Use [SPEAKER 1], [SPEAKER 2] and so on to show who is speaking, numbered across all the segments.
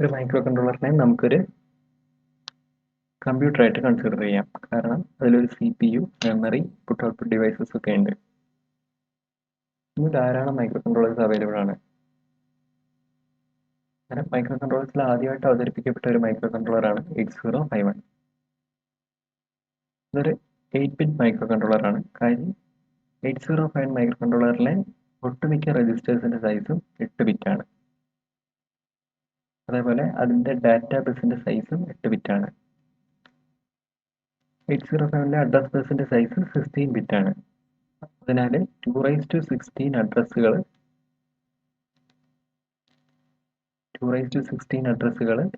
[SPEAKER 1] ഒരു മൈക്രോ കൺട്രോളറിനെ നമുക്കൊരു കമ്പ്യൂട്ടറായിട്ട് കൺസിഡർ ചെയ്യാം. കാരണം അതിലൊരു CPU, memory, input output devices ഒക്കെ ഉണ്ട്. ഇന്ന് ധാരാളം മൈക്രോ കൺട്രോളേഴ്സ് അവൈലബിൾ ആണ്. അങ്ങനെ മൈക്രോ കൺട്രോളേഴ്സിൽ ആദ്യമായിട്ട് അവതരിപ്പിക്കപ്പെട്ട ഒരു മൈക്രോ കൺട്രോളറാണ് 8051. ഇതൊരു 8-ബിറ്റ് മൈക്രോ കൺട്രോളറാണ്. കാര്യം 8051 മൈക്രോ കൺട്രോളറിലെ ഒട്ടുമിക്ക രജിസ്റ്റേഴ്സിന്റെ സൈസും 8 ബിറ്റാണ്. അതേപോലെ അതിന്റെ ഡാറ്റാ ബസിന്റെ സൈസും 8 ബിറ്റാണ്. 8051ലെ അഡ്രസ് ബസിന്റെ സൈസ് 16 ബിറ്റാണ്. അതിനാൽ 216 അഡ്രസ്സുകൾ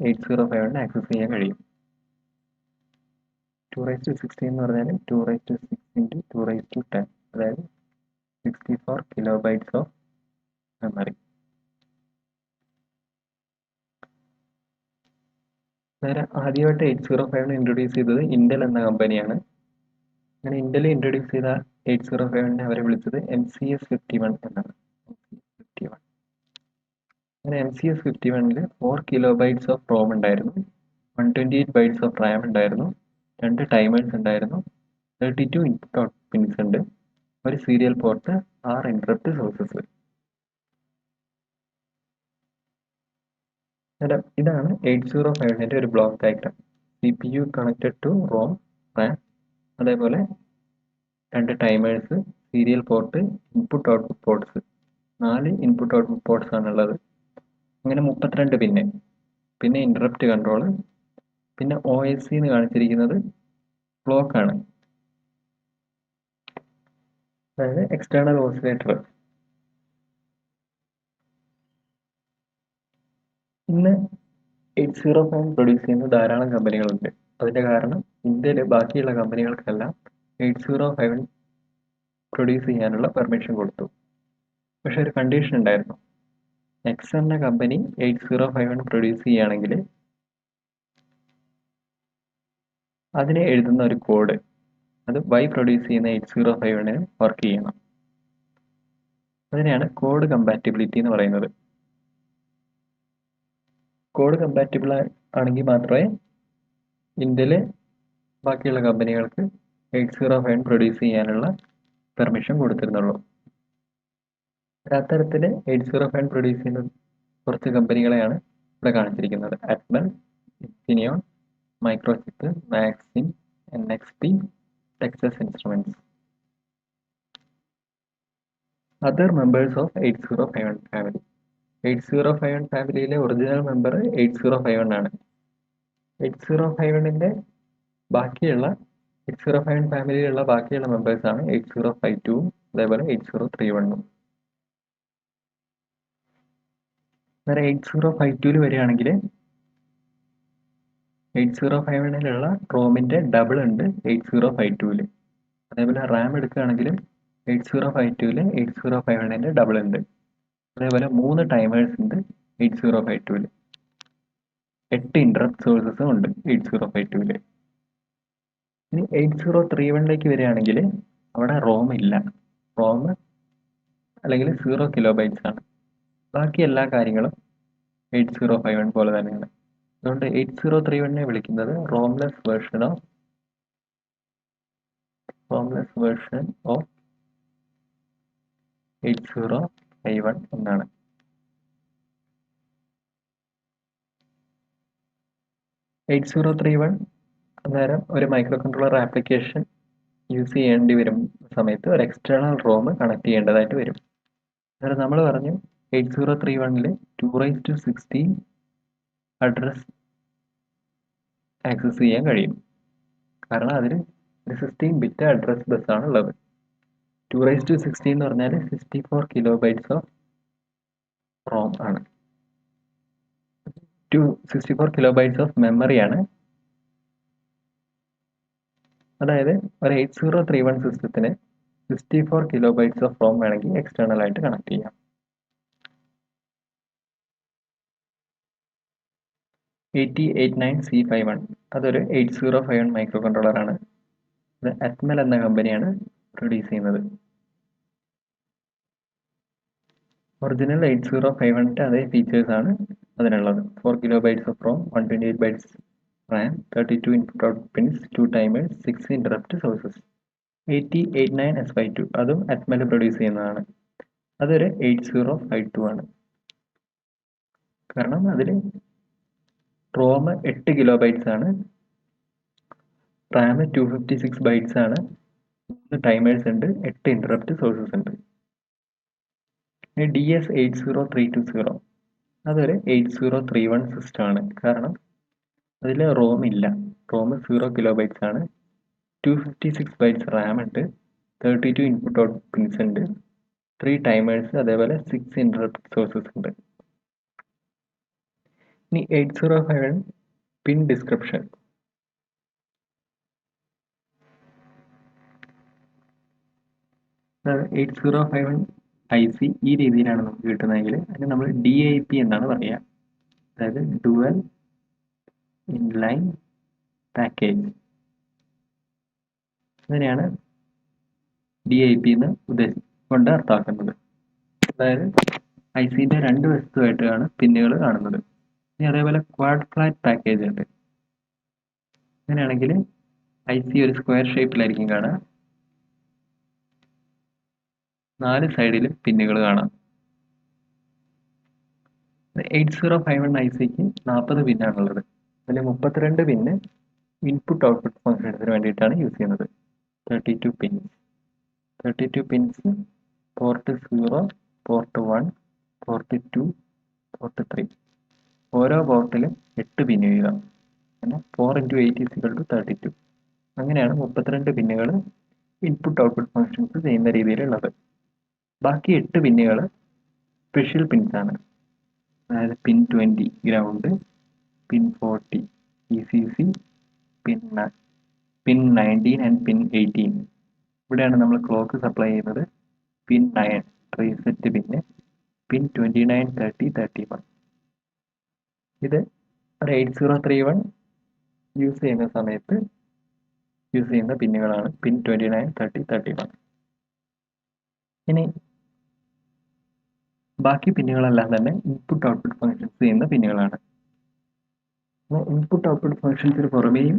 [SPEAKER 1] 8051 ആക്സസ് ചെയ്യാൻ കഴിയും. 216 എന്ന് പറഞ്ഞാൽ 2/6 into 2/10, അതായത് 64 കിലോബൈറ്റ്സ് ഓഫ് മെമ്മറി. നേരെ ആദ്യമായിട്ട് 8051 ഇൻട്രൊഡ്യൂസ് ചെയ്തത് ഇന്റൽ എന്ന കമ്പനിയാണ്. അങ്ങനെ ഇന്റൽ ഇൻട്രൊഡ്യൂസ് ചെയ്ത 8051 അവരെ വിളിച്ചത് MCS51 എന്നാണ്. അങ്ങനെ MCS51 4 കിലോബൈറ്റ്സ് ഓഫ് റോം ഉണ്ടായിരുന്നു, 128 ബൈറ്റ്സ് ഓഫ് റാം ഉണ്ടായിരുന്നു, 2 ടൈമേഴ്സ് ഉണ്ടായിരുന്നു, 32 ഇൻപുട്ട് ഔട്ട് പിൻസ് ഉണ്ട്, ഒരു സീരിയൽ പോർട്ട്, 6 ഇന്ററപ്റ്റ് സോഴ്സസ്. ഇതാണ് 8051ന്റെ ഒരു block diagram. CPU connected to ROM, RAM, അതേപോലെ 2 timers, serial port, input output ports. 4 input output ports ആണുള്ളത്. അങ്ങനെ 32 പിന്നെ ഇന്ററപ്റ്റ് കൺട്രോൾ, പിന്നെ OSC എന്ന് കാണിച്ചിരിക്കുന്നത് ക്ലോക്ക് ആണ്, അതായത് എക്സ്റ്റേണൽ ഓസിലേറ്റർ. ഇന്ന് 8051 പ്രൊഡ്യൂസ് ചെയ്യുന്ന ധാരാളം കമ്പനികളുണ്ട്. അതിന്റെ കാരണം ഇന്ത്യയിലെ ബാക്കിയുള്ള കമ്പനികൾക്കെല്ലാം 8051 പ്രൊഡ്യൂസ് ചെയ്യാനുള്ള പെർമിഷൻ കൊടുത്തു. പക്ഷെ ഒരു കണ്ടീഷൻ ഉണ്ടായിരുന്നു. എക്സ് എന്ന കമ്പനി 8051 പ്രൊഡ്യൂസ് ചെയ്യുകയാണെങ്കിൽ അതിനെ എഴുതുന്ന ഒരു കോഡ് അത് Y പ്രൊഡ്യൂസ് ചെയ്യുന്ന 8051 വർക്ക് ചെയ്യണം. അതിനെയാണ് കോഡ് കമ്പാറ്റിബിലിറ്റി എന്ന് പറയുന്നത്. കോഡ് കമ്പാറ്റിബിൾ ആണെങ്കിൽ മാത്രമേ ഇന്ത്യയിലെ ബാക്കിയുള്ള കമ്പനികൾക്ക് 8051 പ്രൊഡ്യൂസ് ചെയ്യാനുള്ള പെർമിഷൻ കൊടുത്തിരുന്നുള്ളൂ. അത്തരത്തിൽ 8051 പ്രൊഡ്യൂസ് ചെയ്യുന്ന കുറച്ച് കമ്പനികളെയാണ് ഇവിടെ കാണിച്ചിരിക്കുന്നത്. Atmel, Infineon, microchip, Maxim, NXP, Texas Instruments. Other members of 8051 family. 8051 ഫാമിലിയിലെ ഒറിജിനൽ മെമ്പർ 8051 ആണ്. 8051ന്റെ ബാക്കിയുള്ള 8051 ഫാമിലിയിലുള്ള ബാക്കിയുള്ള മെമ്പേഴ്സാണ് 8052 അതേപോലെ 8031. നേരെ 8052 വരികയാണെങ്കിൽ 8051ലുള്ള റോമിന്റെ ഡബിൾ ഉണ്ട് 8052. അതേപോലെ റാം എടുക്കുകയാണെങ്കിലും 8052 8051ന്റെ ഡബിൾ ഉണ്ട്. അതേപോലെ 3 ടൈമേഴ്സ് ഉണ്ട് 8052. 8 ഇന്ററപ്റ്റ് സോഴ്സസും ഉണ്ട് 8052. ഇനി 8031ലേക്ക് വരികയാണെങ്കിൽ അവിടെ റോം ഇല്ല. റോം അല്ലെങ്കിൽ 0 കിലോബൈറ്റ്സ് ആണ്. ബാക്കി എല്ലാ കാര്യങ്ങളും 8051 പോലെ തന്നെയാണ്. അതുകൊണ്ട് 8031നെ വിളിക്കുന്നത് റോംലെസ് വേർഷൻ ഓഫ് 8051 എന്നാണ്. എയ്റ്റ് സീറോ ത്രീ വൺ അന്നേരം ഒരു മൈക്രോ കൺട്രോളർ ആപ്ലിക്കേഷൻ യൂസ് ചെയ്യേണ്ടി വരും സമയത്ത് ഒരു എക്സ്റ്റേണൽ റോം കണക്ട് ചെയ്യേണ്ടതായിട്ട് വരും. അന്നേരം നമ്മൾ പറഞ്ഞു 8031ൽ 2/16 അഡ്രസ് ആക്സസ് ചെയ്യാൻ കഴിയും. കാരണം അതിൽ ഒരു 16-ബിറ്റ് അഡ്രസ് ബസ് ആണ് ഉള്ളത്. 2/16 എന്ന് പറഞ്ഞാൽ 64 കിലോബൈറ്റ്സ് ഓഫ് റോം ആണ്. 64 കിലോബൈറ്റ്സ് ഓഫ് മെമ്മറിയാണ്. അതായത് ഒരു 8031 സിസ്റ്റത്തിന് 64 കിലോബൈറ്റ്സ് ഓഫ് റോം വേണമെങ്കിൽ എക്സ്റ്റേണൽ ആയിട്ട് കണക്ട് ചെയ്യാം. 8089C51 അതൊരു 8051 മൈക്രോ കൺട്രോളറാണ്. ഇത് അറ്റ്മൽ എന്ന കമ്പനിയാണ് പ്രൊഡ്യൂസ് ചെയ്യുന്നത്. ഒറിജിനൽ 8051 അതേ ഫീച്ചേഴ്സ് ആണ് അതിനുള്ളത്. 4 KB of ROM, 128 bytes RAM, 32 input output pins, 2 timers, 6 interrupt sources. 8089 S52 അതും അറ്റ്മൽ പ്രൊഡ്യൂസ് ചെയ്യുന്നതാണ്. അതൊരു 8052 ആണ്. കാരണം അതിൽ റോം 8 KB ആണ്, റാം 256 ബൈറ്റ്സ് ആണ്, 3 ടൈമേഴ്സ് ഉണ്ട്, 8 ഇന്ററപ്റ്റ് സോഴ്സസ് ഉണ്ട്. DS80320 അതൊരു 8031 സിസ്റ്റം ആണ്. കാരണം അതിൽ റോം ഇല്ല, റോം 0 KB ആണ്, 256 ബൈറ്റ്സ് റാം ഉണ്ട്, 32 ഇൻപുട്ട് ഔട്ട്പുട്ട് പിൻസ് ഉണ്ട്, 3 ടൈമേഴ്സ്, അതേപോലെ 6 ഇന്ററപ്റ്റ് സോഴ്സസ് ഉണ്ട്. ഇനി 8051 പിൻ ഡിസ്ക്രിപ്ഷൻ. 8051 IC ഈ രീതിയിലാണ് നമുക്ക് കിട്ടുന്നതെങ്കിൽ അതിന് നമ്മൾ DIP എന്നാണ് പറയുക. അതായത് ഡുവൽ ഇൻലൈൻ പാക്കേജ്. അതിനെയാണ് DIP എന്ന് കൊണ്ട് അർത്ഥമാക്കുന്നത്. അതായത് ICന്റെ രണ്ട് വശത്തുമായിട്ടാണ് പിന്നുകൾ കാണുന്നത്. ഇനി അതേപോലെ ക്വാഡ് ഫ്ലാറ്റ് പാക്കേജ് ഉണ്ട്. അങ്ങനെയാണെങ്കിൽ IC ഒരു സ്ക്വയർ ഷേപ്പിലായിരിക്കും കാണുക, 4 സൈഡിലും പിന്നുകൾ കാണാം. 8051 ICക്ക് 40 പിന്നാണുള്ളത്. അതിൽ 32 പിന്ന് ഇൻപുട്ട് ഔട്ട്പുട്ട് ഫംഗ്ഷൻസിന് വേണ്ടിയിട്ടാണ് യൂസ് ചെയ്യുന്നത്. 32 pins. 32 pins port 0, port 1, port 2, port 3. ഓരോ പോർട്ടിലും 8 പിന്ന് വീതം. പിന്നെ 4 × 8 = 32. അങ്ങനെയാണ് 32 പിന്നുകൾ ഇൻപുട്ട് ഔട്ട്പുട്ട് ഫംഗ്ഷൻസ് ചെയ്യുന്ന രീതിയിലുള്ളത്. ബാക്കി 8 പിന്നുകൾ സ്പെഷ്യൽ പിൻസ് ആണ്. അതായത് pin 20 ground, pin 40 ECC, pin 19 and pin 18. ഇവിടെയാണ് നമ്മൾ ക്ലോക്ക് സപ്ലൈ ചെയ്യുന്നത്. Pin 9 reset pin, pin 29, 30, 31. ഇത് ഒരു 8031 യൂസ് ചെയ്യുന്ന സമയത്ത് യൂസ് ചെയ്യുന്ന പിന്നുകളാണ് പിൻ 29, 30, 31. ഇനി ബാക്കി പിന്നുകളെല്ലാം തന്നെ ഇൻപുട്ട് ഔട്ട്പുട്ട് ഫംഗ്ഷൻസ് ചെയ്യുന്ന പിന്നുകളാണ്. അപ്പോൾ ഇൻപുട്ട് ഔട്ട്പുട്ട് ഫംഗ്ഷൻസിന് പുറമേയും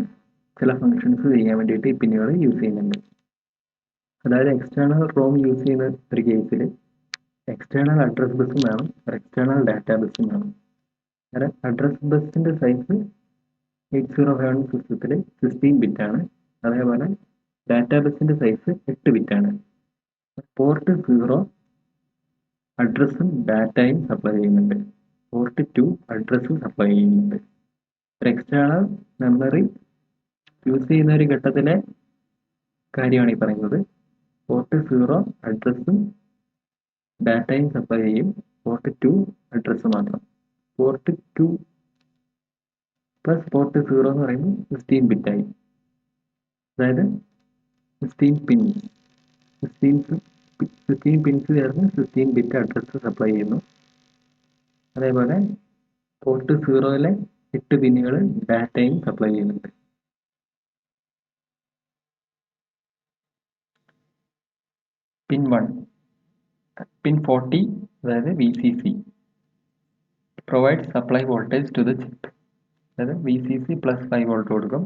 [SPEAKER 1] ചില ഫംഗ്ഷൻസ് ചെയ്യാൻ വേണ്ടിയിട്ട് ഈ പിന്നുകൾ യൂസ് ചെയ്യുന്നുണ്ട്. അതായത് എക്സ്റ്റേണൽ റോം യൂസ് ചെയ്യുന്ന ഒരു കേസിൽ എക്സ്റ്റേണൽ അഡ്രസ് ബസ്സും വേണം, എക്സ്റ്റേണൽ ഡാറ്റാ ബസ്സും വേണം. അതായത് അഡ്രസ് ബസ്സിൻ്റെ സൈസ് 8051 സിസ്റ്റത്തിൽ 16 ബിറ്റ് ആണ്. അതേപോലെ ഡാറ്റാ ബസ്സിൻ്റെ സൈസ് 8 ബിറ്റ് ആണ്. പോർട്ട് 0 അഡ്രസ്സും ഡാറ്റയും സപ്ലൈ ചെയ്യുന്നുണ്ട്. പോർട്ട് 2 അഡ്രസ്സും സപ്ലൈ ചെയ്യുന്നുണ്ട്. ഒരു എക്സ്റ്റേണൽ മെമ്മറി യൂസ് ചെയ്യുന്ന ഒരു ഘട്ടത്തിലെ കാര്യമാണ് ഈ പറയുന്നത്. പോർട്ട് 0 അഡ്രസ്സും ഡാറ്റയും സപ്ലൈ ചെയ്യും. പോർട്ട് 2 അഡ്രസ്സ് മാത്രം. പോർട്ട് 2 പ്ലസ് പോർട്ട് 0 എന്ന് പറയുമ്പോൾ 16 ബിറ്റായി. അതായത് 16 പിൻസ് 16 പിൻസ് ചേർന്ന് 16 ബിറ്റ് അഡ്രസ്സ് സപ്ലൈ ചെയ്യുന്നു. അതേപോലെ പോർട്ട് 0-ലെ 8 പിന്നുകൾ ഡാറ്റയും സപ്ലൈ ചെയ്യുന്നുണ്ട്. പിൻ 1, പിൻ 40, അതായത് VCC provide supply voltage to the chip. അതായത് VCC പ്ലസ് 5 വോൾട്ട് കൊടുക്കും.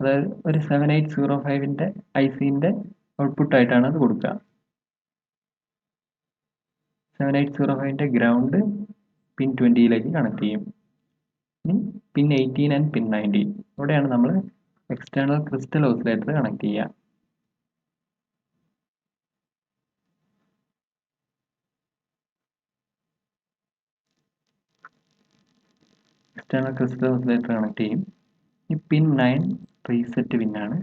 [SPEAKER 1] അതായത് ഒരു 7805-ന്റെ ICന്റെ ഔട്ട്പുട്ട് ആയിട്ടാണ് അത് കൊടുക്കുക. 7805-ന്റെ ഗ്രൗണ്ട് പിൻ 20-ലേക്ക് കണക്ട് ചെയ്യും. ഇനി പിൻ 18 ആൻഡ് പിൻ 19 ഇവിടെയാണ് നമ്മൾ എക്സ്റ്റേണൽ ക്രിസ്റ്റൽ ഓസിലേറ്റർ കണക്ട് ചെയ്യുക. എക്സ്റ്റേണൽ ക്രിസ്റ്റൽ ഓസിലേറ്റർ കണക്ട് ചെയ്യും. ഈ പിൻ 9 റീസെറ്റ് പിന്നാണ്.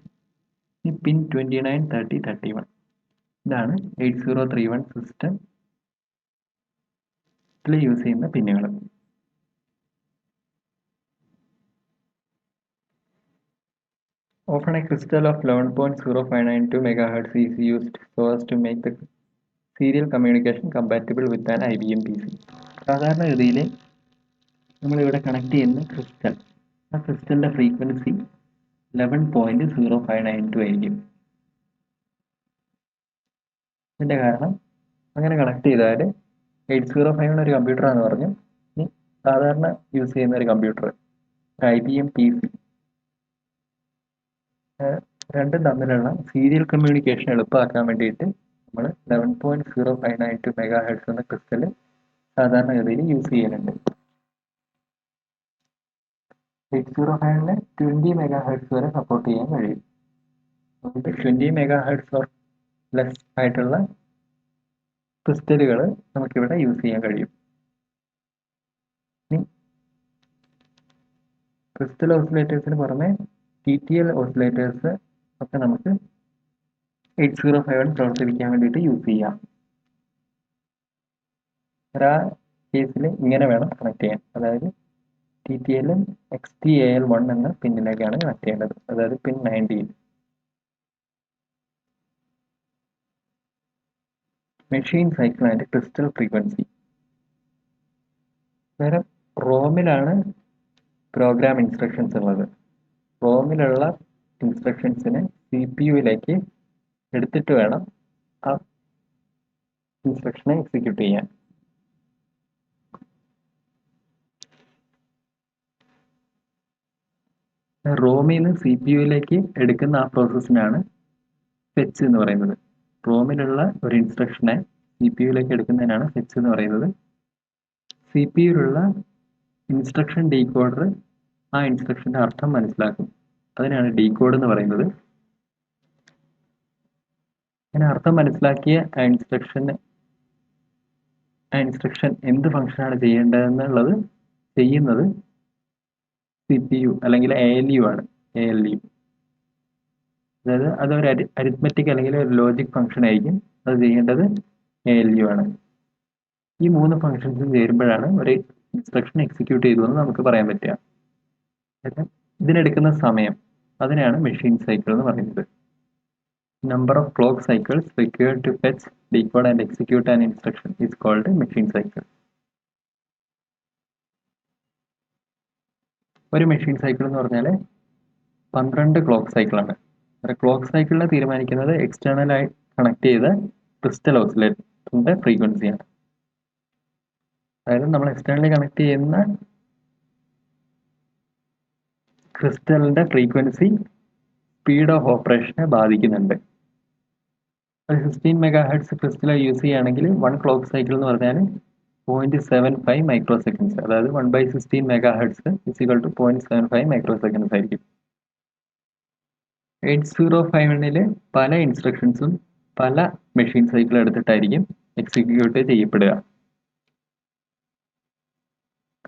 [SPEAKER 1] ഈ പിൻ 29, 30, 31 ഇതാണ് 8031 സിസ്റ്റത്തിൽ യൂസ് ചെയ്യുന്ന പിന്നുകൾ. Often a crystal of 11.0592 MHz is used so as to make the serial communication compatible with an IBM PC. സാധാരണഗതിയിൽ നമ്മളിവിടെ കണക്ട് ചെയ്യുന്ന ക്രിസ്റ്റൽ, ആ ക്രിസ്റ്റലിൻ്റെ ഫ്രീക്വൻസി 11.0592 ആയിരിക്കും. ഇതിൻ്റെ കാരണം അങ്ങനെ കണക്ട് ചെയ്താൽ 8051 ഒരു കമ്പ്യൂട്ടറാണെന്ന് പറഞ്ഞു. ഇനി സാധാരണ യൂസ് ചെയ്യുന്ന ഒരു കമ്പ്യൂട്ടർ IBM PC, രണ്ടും തമ്മിലുള്ള സീരിയൽ കമ്മ്യൂണിക്കേഷൻ എളുപ്പമാക്കാൻ വേണ്ടിയിട്ട് നമ്മൾ 11.059 MHz എന്ന ക്രിസ്റ്റൽ സാധാരണഗതിയിൽ യൂസ് ചെയ്യുന്നുണ്ട്. 8051 20 MHz വരെ സപ്പോർട്ട് ചെയ്യാൻ കഴിയും. അതുകൊണ്ട് 20 MHz ഓർ ലെസ് ആയിട്ടുള്ള ക്രിസ്റ്റലുകൾ നമുക്കിവിടെ യൂസ് ചെയ്യാൻ കഴിയും. ഇനി ക്രിസ്റ്റൽ ഓസിലേറ്റേഴ്സിന് പുറമെ TTL ഓസിലേറ്റേഴ്സ് ഒക്കെ നമുക്ക് 8051 പ്രവർത്തിപ്പിക്കാൻ വേണ്ടിയിട്ട് യൂസ് ചെയ്യാം. ആ കേസിൽ ഇങ്ങനെ വേണം കണക്ട് ചെയ്യാൻ. അതായത് TTL XTAL1 എന്ന പിന്നിലേക്കാണ് കണക്ട് ചെയ്യേണ്ടത്. അതായത് പിൻ 19. Machine cycle and crystal frequency. അന്നേരം റോമിലാണ് പ്രോഗ്രാം ഇൻസ്ട്രക്ഷൻസ് ഉള്ളത്. റോമിലുള്ള ഇൻസ്ട്രക്ഷൻസിനെ CPU-യിലേക്ക് എടുത്തിട്ട് വേണം ആ ഇൻസ്ട്രക്ഷനെ എക്സിക്യൂട്ട് ചെയ്യാൻ. റോമിൽ നിന്ന് CPU-യിലേക്ക് എടുക്കുന്ന ആ പ്രോസസ്സിനാണ് ഫെച്ച് എന്ന് പറയുന്നത്. റോമിലുള്ള ഒരു ഇൻസ്ട്രക്ഷനെ CPU-യിലേക്ക് എടുക്കുന്നതിനാണ് ഫെച്ച് എന്ന് പറയുന്നത്. CPU-യിലുള്ള ഇൻസ്ട്രക്ഷൻ ഡീകോഡർ ആ ഇൻസ്ട്രക്ഷന്റെ അർത്ഥം മനസ്സിലാക്കും. അതിനാണ് ഡീകോഡ് എന്ന് പറയുന്നത്. അങ്ങനെ അർത്ഥം മനസ്സിലാക്കിയ ആ ഇൻസ്ട്രക്ഷൻ എന്ത് ഫംഗ്ഷനാണ് ചെയ്യേണ്ടതെന്നുള്ളത് ചെയ്യുന്നത് CPU അല്ലെങ്കിൽ ALU ആണ്. ALU അതായത് അതൊരു അരിത്മെറ്റിക് അല്ലെങ്കിൽ ഒരു ലോജിക് ഫംഗ്ഷൻ ആയിരിക്കും. അത് ചെയ്യേണ്ടത് ALU ആണ്. ഈ 3 ഫംഗ്ഷൻസും ചേരുമ്പോഴാണ് ഒരു ഇൻസ്ട്രക്ഷൻ എക്സിക്യൂട്ട് ചെയ്തു എന്ന് നമുക്ക് പറയാൻ പറ്റുക. ഇതിനെടുക്കുന്ന സമയം അതിനെയാണ് മെഷീൻ സൈക്കിൾ എന്ന് പറയുന്നത്. Number of clock cycles required to fetch, decode and execute an instruction is called a machine cycle. ഒരു മെഷീൻ സൈക്കിൾ എന്ന് പറഞ്ഞാൽ 12 ക്ലോക്ക് സൈക്കിളാണ്. ക്ലോക്ക് സൈക്കിളിനെ തീരുമാനിക്കുന്നത് എക്സ്റ്റേണൽ ആയി കണക്ട് ചെയ്ത ക്രിസ്റ്റൽ ഓസിലേറ്ററിന്റെ ഫ്രീക്വൻസിയാണ്. അതായത് നമ്മൾ എക്സ്റ്റേണലി കണക്ട് ചെയ്യുന്ന ക്രിസ്റ്റലിന്റെ ഫ്രീക്വൻസി സ്പീഡ് ഓഫ് ഓപ്പറേഷനെ ബാധിക്കുന്നുണ്ട്. ഒരു 16 MHz ക്രിസ്റ്റൽ യൂസ് ചെയ്യുകയാണെങ്കിൽ 1 ക്ലോക്ക് സൈക്കിൾ എന്ന് പറഞ്ഞാൽ 0.75 മൈക്രോ സെക്കൻഡ്സ്, അതായത് 1/16 MHz = 0.75 മൈക്രോ സെക്കൻഡ്സ് ആയിരിക്കും. 8051 പല ഇൻസ്ട്രക്ഷൻസും പല മെഷീൻ സൈക്കിൾ എടുത്തിട്ടായിരിക്കും എക്സിക്യൂട്ട് ചെയ്യപ്പെടുക.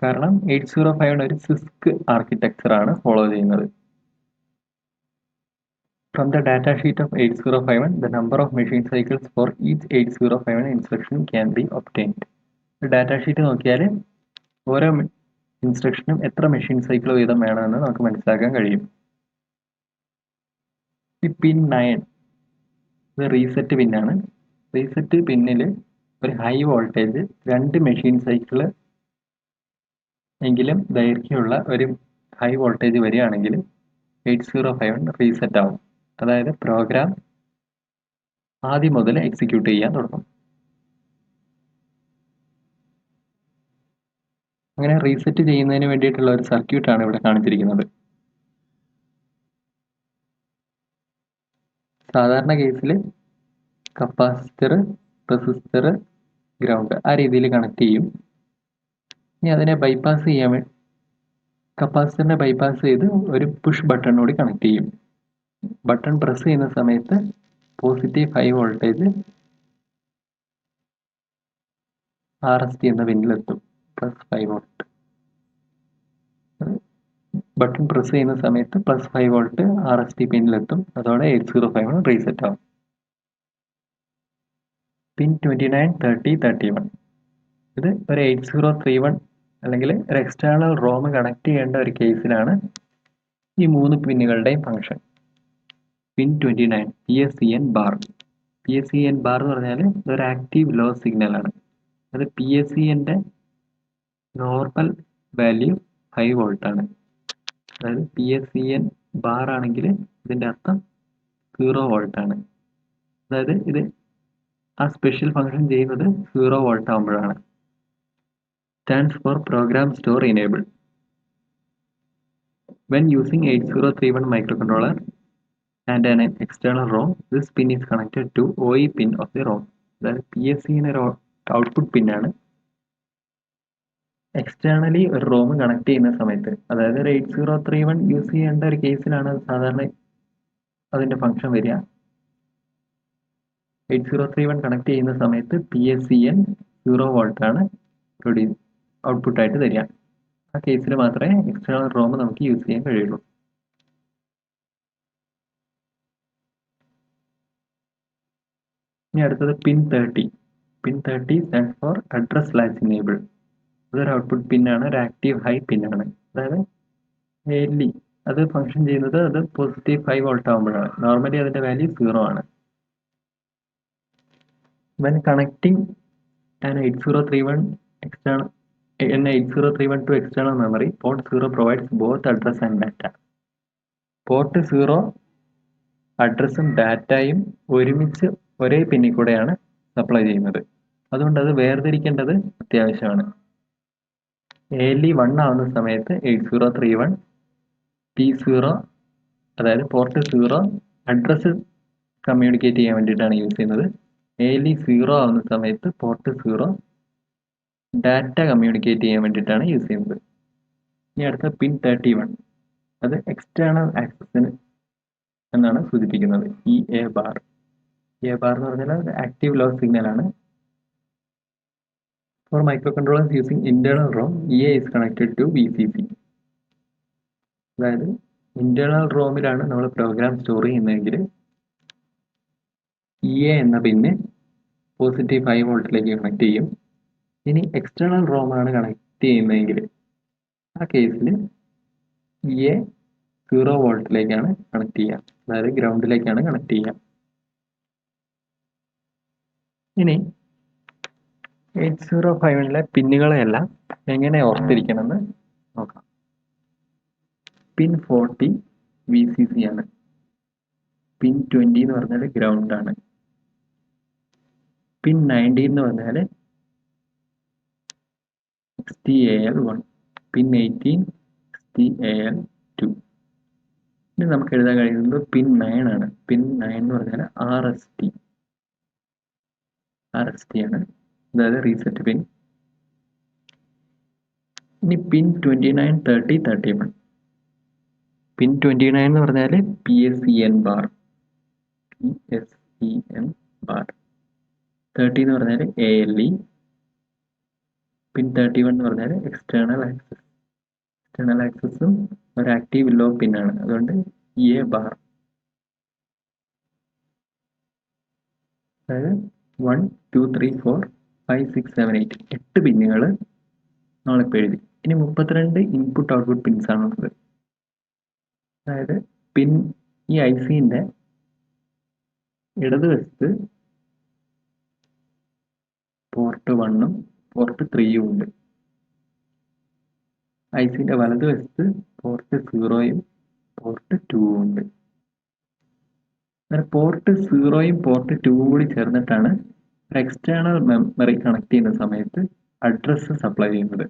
[SPEAKER 1] കാരണം 8051 ഒരു CISC ആർക്കിടെക്ചർ ആണ് ഫോളോ ചെയ്യുന്നത്. From the data sheet of 8051, the number of machine cycles for each 8051 instruction can be obtained. Data sheet നോക്കിയാൽ ഓരോ ഇൻസ്ട്രക്ഷനും എത്ര മെഷീൻ സൈക്കിൾ വീതം വേണമെന്ന് നമുക്ക് മനസ്സിലാക്കാൻ കഴിയും. ഈ പിൻ 9 ഇത് റീസെറ്റ് പിന്നാണ്. റീസെറ്റ് പിന്നിൽ ഒരു ഹൈ വോൾട്ടേജ് 2 മെഷീൻ സൈക്കിൾ എങ്കിലും ദൈർഘ്യമുള്ള ഒരു ഹൈ വോൾട്ടേജ് വരികയാണെങ്കിൽ 8051 റീസെറ്റ് ആവും. അതായത് പ്രോഗ്രാം ആദ്യം മുതൽ എക്സിക്യൂട്ട് ചെയ്യാൻ തുടങ്ങും. അങ്ങനെ റീസെറ്റ് ചെയ്യുന്നതിന് വേണ്ടിയിട്ടുള്ള ഒരു സർക്യൂട്ടാണ് ഇവിടെ കാണിച്ചിരിക്കുന്നത്. സാധാരണ കേസിൽ കപ്പാസിറ്റർ, റെസിസ്റ്റർ, ഗ്രൗണ്ട് ആ രീതിയിൽ കണക്ട് ചെയ്യും. ഇനി അതിനെ ബൈപ്പാസ് ചെയ്യാൻ വേണ്ടി കപ്പാസിറ്ററിനെ ബൈപ്പാസ് ചെയ്ത് ഒരു പുഷ് ബട്ടൺ കൂടി കണക്ട് ചെയ്യും. ബട്ടൺ പ്രസ് ചെയ്യുന്ന സമയത്ത് പോസിറ്റീവ് ഹൈ വോൾട്ടേജ് RST എന്ന പിന്നിലെത്തും. +5 വോൾട്ട്. ബട്ടൺ പ്രസ് ചെയ്യുന്ന സമയത്ത് +5 വോൾട്ട് RST പിന്നിലെത്തും. അതോടെ 8051 റീസെറ്റ് ആവും. പിൻ 29, 30, 31 ഇത് ഒരു 8031 അല്ലെങ്കിൽ ഒരു എക്സ്റ്റേണൽ റോം കണക്ട് ചെയ്യേണ്ട ഒരു കേസിലാണ് ഈ 3 പിന്നുകളുടെയും ഫംഗ്ഷൻ. പിൻ 29 PSEN ബാർ. PSEN ബാർ എന്ന് പറഞ്ഞാൽ ഇതൊരു ആക്റ്റീവ് ലോ സിഗ്നൽ ആണ്. അത് PSEN-ന്റെ നോർമൽ വാല്യൂ 5 വോൾട്ട് ആണ്. അതായത് PSEN ബാർ ആണെങ്കിൽ ഇതിൻ്റെ അർത്ഥം 0 വോൾട്ട് ആണ്. അതായത് ഇത് ആ സ്പെഷ്യൽ ഫംഗ്ഷൻ ചെയ്യുന്നത് 0 വോൾട്ട് ആകുമ്പോഴാണ്. Stands for program store enable. When using 8031 microcontroller and an external ROM, this pin is connected to OE pin of the ROM. അതായത് PSE ഒരു ഔട്ട്പുട്ട് പിന്നാണ്. എക്സ്റ്റേണലി ഒരു റോം കണക്ട് ചെയ്യുന്ന സമയത്ത്, അതായത് ഒരു 8031 യൂസ് ചെയ്യേണ്ട ഒരു കേസിലാണ് സാധാരണ അതിന്റെ ഫംഗ്ഷൻ വരിക. 8031 കണക്ട് ചെയ്യുന്ന സമയത്ത് PSEN 0 വോൾട്ട് ആണ് ഔട്ട്പുട്ടായിട്ട് തരിക. ആ കേസിൽ മാത്രമേ എക്സ്റ്റേണൽ റോം നമുക്ക് യൂസ് ചെയ്യാൻ കഴിയുള്ളൂ. ഇനി അടുത്തത് പിൻ 30. പിൻ 30 stands for address latch enable. അതൊരു ഔട്ട്പുട്ട് പിന്നാണ്, ഒരു ആക്റ്റീവ് ഹൈ പിന്നാണ്. അതായത് മെയിൻലി അത് ഫംഗ്ഷൻ ചെയ്യുന്നത് അത് +5 വോൾട്ട് ആകുമ്പോഴാണ്. നോർമലി അതിന്റെ വാല്യൂ 0 ആണ്. When connecting an 8031 to external memory, port 0 provides both address and data. Port 0 അഡ്രസ്സും ഡാറ്റയും ഒരുമിച്ച് ഒരേ പിന്നിൽ കൂടെയാണ് സപ്ലൈ ചെയ്യുന്നത്. അതുകൊണ്ട് അത് വേർതിരിക്കേണ്ടത് അത്യാവശ്യമാണ്. ALE 1 ആവുന്ന സമയത്ത് 8031 P0, അതായത് പോർട്ട് 0 അഡ്രസ്സ് കമ്മ്യൂണിക്കേറ്റ് ചെയ്യാൻ വേണ്ടിയിട്ടാണ് യൂസ് ചെയ്യുന്നത്. ALE 0 ആവുന്ന സമയത്ത് പോർട്ട് 0 ഡാറ്റ കമ്മ്യൂണിക്കേറ്റ് ചെയ്യാൻ വേണ്ടിയിട്ടാണ് യൂസ് ചെയ്യുന്നത്. ഇനി അടുത്ത പിൻ 31, അത് എക്സ്റ്റേണൽ ആക്സസിന് എന്നാണ് സൂചിപ്പിക്കുന്നത്. EA bar. EA ബാർ എന്ന് പറഞ്ഞാൽ അത് ആക്റ്റീവ് ലോ സിഗ്നൽ ആണ്. For microcontrollers using internal ROM, EA is connected to VCC. അതായത് ഇന്റേണൽ റോമിലാണ് നമ്മൾ പ്രോഗ്രാം സ്റ്റോർ ചെയ്യുന്നതെങ്കിൽ EA എന്ന പിന്ന് +5 വോൾട്ടിലേക്ക് കണക്ട് ചെയ്യും. ഇനി എക്സ്റ്റേണൽ റോമാണ് കണക്ട് ചെയ്യുന്നതെങ്കിൽ ആ കേസിൽ EA 0 വോൾട്ടിലേക്കാണ് കണക്ട് ചെയ്യുക, അതായത് ഗ്രൗണ്ടിലേക്കാണ് കണക്ട് ചെയ്യുക. ഇനി 8051 പിന്നുകളെല്ലാം എങ്ങനെ ഓർത്തിരിക്കണമെന്ന് നോക്കാം. പിൻ 40 VCC ആണ്. പിൻ 20 എന്ന് പറഞ്ഞാൽ ഗ്രൗണ്ട് ആണ്. പിൻ 19 എന്ന് പറഞ്ഞാൽ XTAL1. പിൻ 18 XTAL2. ഇനി നമുക്ക് എഴുതാൻ കഴിയുന്നത് പിൻ 9 ആണ്. പിൻ 9 എന്ന് പറഞ്ഞാൽ RST ആണ്, അതായത് റീസെറ്റ് പിൻ. ഇനി പിൻ 29, 30, 31. പിൻ 29 എന്ന് പറഞ്ഞാൽ PSEN ബാർ. 30 എന്ന് പറഞ്ഞാൽ ALE. പിൻ 31 എന്ന് പറഞ്ഞാൽ എക്സ്റ്റേണൽ ആക്സസ്. എക്സ്റ്റേണൽ ആക്സസും ഒരു ആക്റ്റീവ് ലോ പിന്നാണ്, അതുകൊണ്ട് EA ബാർ. അതായത് 1, 2, 3, 4, 5, 6, 7, 8 8 പിന്നുകൾ നമ്മളിപ്പോൾ എഴുതി. ഇനി 32 ഇൻപുട്ട് ഔട്ട്പുട്ട് പിൻസ് ആണുള്ളത്. അതായത് പിൻ ഈ ICന്റെ ഇടതുവശത്ത് പോർട്ട് 1ഉം പോർട്ട് 3ഉം ഉണ്ട്. ICന്റെ വലതുവശത്ത് പോർട്ട് 0ഉം പോർട്ട് 2ഉം ഉണ്ട്. പോർട്ട് 0ഉം പോർട്ട് 2ഉം കൂടി ചേർന്നിട്ടാണ് ഒരു എക്സ്റ്റേണൽ മെമ്മറി കണക്ട് ചെയ്യുന്ന സമയത്ത് അഡ്രസ്സ് സപ്ലൈ ചെയ്യുന്നത്.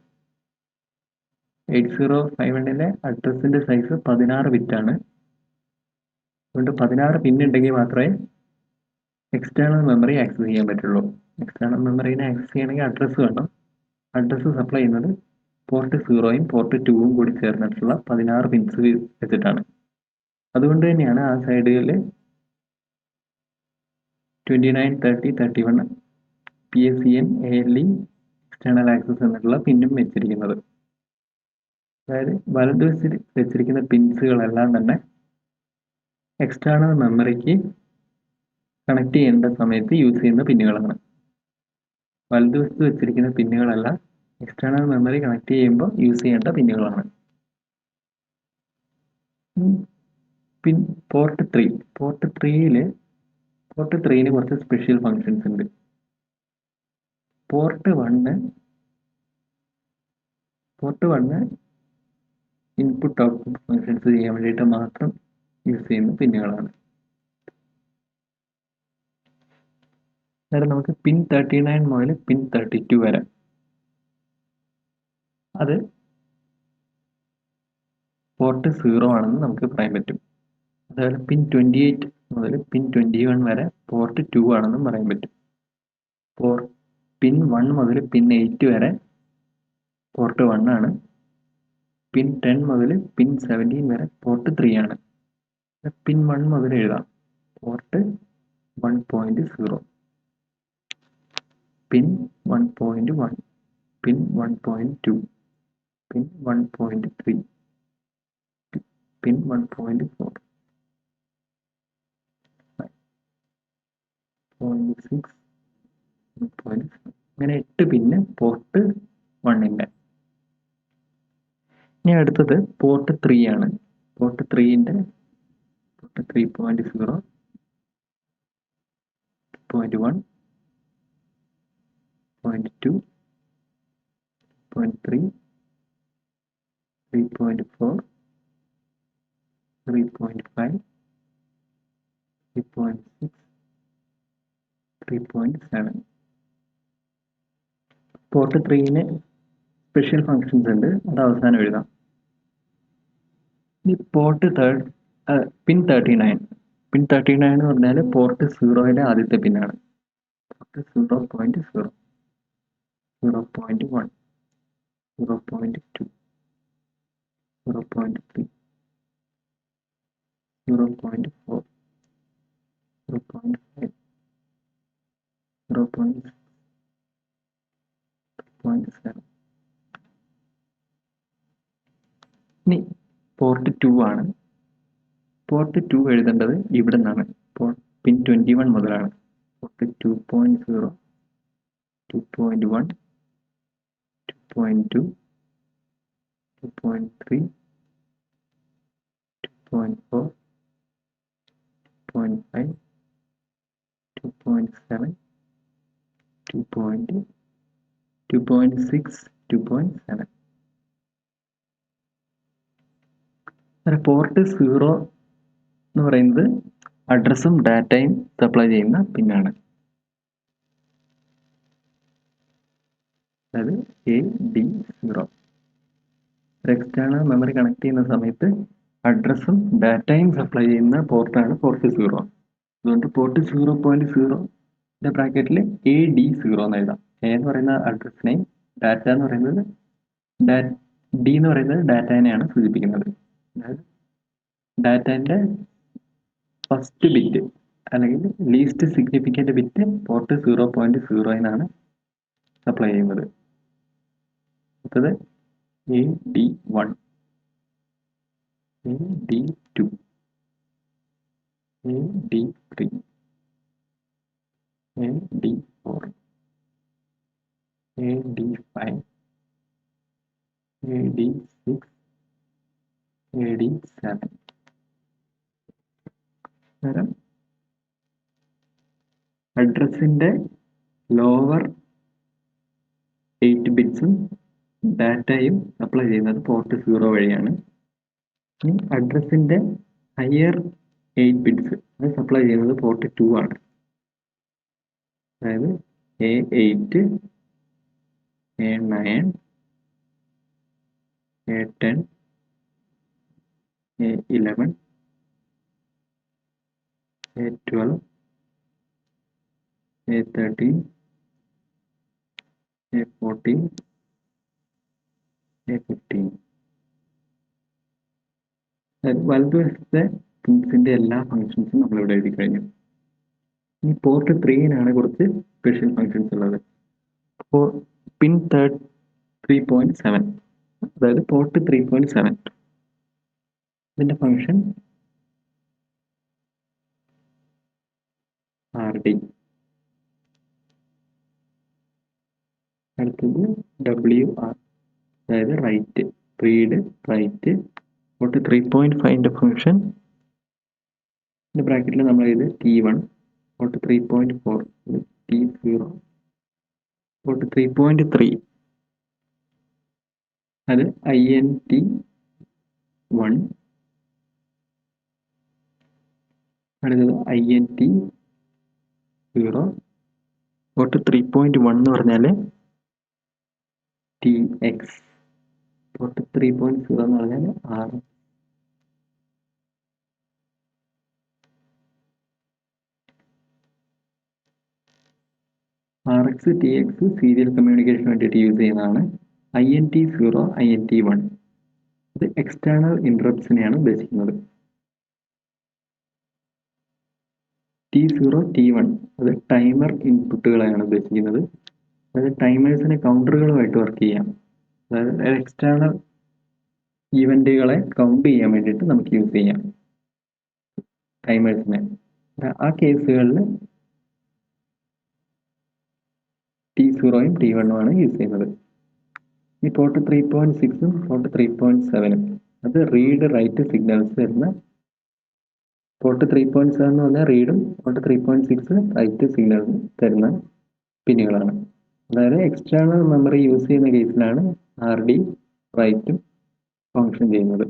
[SPEAKER 1] 8051 അഡ്രസ്സിന്റെ സൈസ് 16 ബിറ്റ് ആണ്. അതുകൊണ്ട് 16 പിൻ ഉണ്ടെങ്കിൽ മാത്രമേ എക്സ്റ്റേണൽ മെമ്മറി ആക്സസ് ചെയ്യാൻ പറ്റുള്ളൂ. എക്സ്റ്റേണൽ മെമ്മറിനെ ആക്സസ് ചെയ്യണമെങ്കിൽ അഡ്രസ്സ് വേണം. അഡ്രസ്സ് സപ്ലൈ ചെയ്യുന്നത് പോർട്ട് 0ഉം പോർട്ട് 2ഉം കൂടി ചേർന്നിട്ടുള്ള 16 പിൻസ് വെച്ചിട്ടാണ്. അതുകൊണ്ട് തന്നെയാണ് ആ സൈഡിൽ 29, 30, 31 PSEN, ALE, എക്സ്റ്റേണൽ ആക്സസ് എന്നുള്ള പിന്നും വെച്ചിരിക്കുന്നത്. അതായത് വലതുവശത്ത് വെച്ചിരിക്കുന്ന പിൻസുകളെല്ലാം തന്നെ എക്സ്റ്റേണൽ മെമ്മറിക്ക് കണക്ട് ചെയ്യേണ്ട സമയത്ത് യൂസ് ചെയ്യുന്ന പിന്നുകളാണ്. വലതുവശത്ത് വെച്ചിരിക്കുന്ന പിന്നുകളെല്ലാം എക്സ്റ്റേണൽ മെമ്മറി കണക്ട് ചെയ്യുമ്പോൾ യൂസ് ചെയ്യേണ്ട പിന്നുകളാണ്. പിൻ പോർട്ട് 3. പോർട്ട് 3ന് കുറച്ച് സ്പെഷ്യൽ ഫങ്ഷൻസ് ഉണ്ട്. പോർട്ട് 1 ഇൻപുട്ട് ഔട്ട്പുട്ട് ഫങ്ഷൻസ് ചെയ്യാൻ വേണ്ടിയിട്ട് മാത്രം യൂസ് ചെയ്യുന്ന പിന്നുകളാണ്. അന്നേരം നമുക്ക് പിൻ 39 മുതൽ പിൻ 32 വരെ അത് പോർട്ട് 0 ആണെന്ന് നമുക്ക് പറയാൻ പറ്റും. അതുപോലെ പിൻ 28 മുതൽ പിൻ 21 വരെ പോർട്ട് 2 ആണെന്നും പറയാൻ പറ്റും. പിൻ 1 മുതൽ പിൻ 8 വരെ പോർട്ട് 1 ആണ്. പിൻ 10 മുതൽ പിൻ 17 വരെ പോർട്ട് 3 ആണ്. പിൻ 1 മുതൽ എഴുതാം, പോർട്ട് 1.0, പിൻ 1.1, പിൻ 1.2, പിൻ 1.3, പിൻ 1.4, 0.6, 1.7, അങ്ങനെ 8 പിന്നെ പോർട്ട് 1ൻ്റെ. ഇനി അടുത്തത് പോർട്ട് 3 ആണ്. പോർട്ട് 3ൻ്റെ പോർട്ട് 3.0, 0.1, 0.2, 0.3, 3.4, 3.5, 3.6, 3.7. പോർട്ട് 3ന് സ്പെഷ്യൽ ഫങ്ഷൻസ് ഉണ്ട്, അത് അവസാനം എഴുതാം. ഈ പോർട്ട് പിൻ 39, പിൻ 39 എന്ന് പറഞ്ഞാൽ പോർട്ട് 0യുടെ ആദ്യത്തെ പിന്നാണ്. പോർട്ട് 0.0, 0.1, 0.2, 0.3, 0.4, 0.5, 0.6, 0.7. ഇനി പോർട്ട് 2 ആണ്. പോർട്ട് 2 എഴുതേണ്ടത് ഇവിടെ നിന്നാണ്, പിൻ 21 മുതലാണ്. പോർട്ട് 2.0, 2.1, 2.2, 2.3, 2.4, 2.5, 2.7, 2.6, 2.7. പോർട്ട് 0 എന്ന് പറയുന്നത് അഡ്രസ്സും ഡാറ്റയും സപ്ലൈ ചെയ്യുന്ന പിന്നാണ്. അതായത് AD0. എക്സ്റ്റേണൽ മെമ്മറി കണക്ട് ചെയ്യുന്ന സമയത്ത് അഡ്രസ്സും ഡാറ്റയും സപ്ലൈ ചെയ്യുന്ന പോർട്ടാണ് പോർട്ട് 0. അതുകൊണ്ട് പോർട്ട് 0.0ന്റെ ബ്രാക്കറ്റിൽ AD0 എന്ന് എഴുതാം. A എന്ന് പറയുന്ന അഡ്രസ്സിനെയും ഡാറ്റ എന്ന് പറയുന്നത് D എന്ന് പറയുന്നത് ഡാറ്റേനെയാണ് സൂചിപ്പിക്കുന്നത്. അതായത് ഡാറ്റേൻ്റെ ഫസ്റ്റ് ബിറ്റ് അല്ലെങ്കിൽ least significant bit port 0.0 supply ചെയ്യുന്നത്. അടുത്തത് AD1, AD2, AD3, AD4, AD5, AD6, AD7. അന്നേരം അഡ്രസ്സിൻ്റെ ലോവർ 8 ബിറ്റ്സും ഡാറ്റയും സപ്ലൈ ചെയ്യുന്നത് പോർട്ട് 0 വഴിയാണ്. ഇനി അഡ്രസ്സിൻ്റെ ഹയർ 8 ബിറ്റ്സ് അത് സപ്ലൈ ചെയ്യുന്നത് പോർട്ട് 2 ആണ്. അതായത് A8, A9, A10, A11, A12, A13, A14, A15. വലതുവശത്തെ പിൻസിൻ്റെ എല്ലാ ഫങ്ഷൻസും നമ്മളിവിടെ എഴുതി കഴിഞ്ഞു. ഇനി പോർട്ട് 3-നാണ് കുറച്ച് സ്പെഷ്യൽ ഫങ്ഷൻസ് ഉള്ളത്. അപ്പോൾ പിൻ 3.7, അതായത് പോർട്ട് 3.7, ഇതിൻ്റെ ഫങ്ഷൻ RD. അടുത്തത് WR, അതായത് റൈറ്റ്, റീഡ്, റൈറ്റ്. പോർട്ട് 3.5ൻ്റെ ഫങ്ഷൻ ബ്രാക്കറ്റിൽ നമ്മൾ ഇത് T1, പോർട്ട് 3.4 T0, പോർട്ട് 3.3 അത് INT1, അടുത്തത് INT0, പോർട്ട് 3.1 എന്ന് പറഞ്ഞാൽ ടി എക്സ്, പോർട്ട് 3.0 എന്ന് പറഞ്ഞാൽ R. R X T X serial കമ്മ്യൂണിക്കേഷന് വേണ്ടിയിട്ട് യൂസ് ചെയ്യുന്നതാണ്. INT0 INT1 ഇത് എക്സ്റ്റേണൽ ഇൻട്രപ്റ്റ്സിനെയാണ് ഉദ്ദേശിക്കുന്നത്. T0 T1 അത് ടൈമർ ഇൻപുട്ടുകളെയാണ് ഉദ്ദേശിക്കുന്നത്. അതായത് ടൈമേഴ്സിനെ കൗണ്ടറുകളുമായിട്ട് വർക്ക് ചെയ്യാം. അതായത് എക്സ്റ്റേണൽ ഈവൻറ്റുകളെ കൗണ്ട് ചെയ്യാൻ വേണ്ടിയിട്ട് നമുക്ക് യൂസ് ചെയ്യാം ടൈമേഴ്സിനെ. ആ കേസുകളിൽ T0യും T1ഉം ആണ് യൂസ് ചെയ്യുന്നത്. ഈ പോർട്ട് 3.6ഉം പോർട്ട് 3.7ഉം അത് റീഡ് റൈറ്റ് സിഗ്നൽസ് തരുന്ന, പോർട്ട് 3.7 എന്ന് പറഞ്ഞാൽ റീഡും പോർട്ട് 3.6 റൈറ്റ് സിഗ്നൽസ് തരുന്ന പിന്നുകളാണ്. അതായത് എക്സ്റ്റേണൽ മെമ്മറി യൂസ് ചെയ്യുന്ന കേസിലാണ് RD റൈറ്റും ഫങ്ഷൻ ചെയ്യുന്നത്.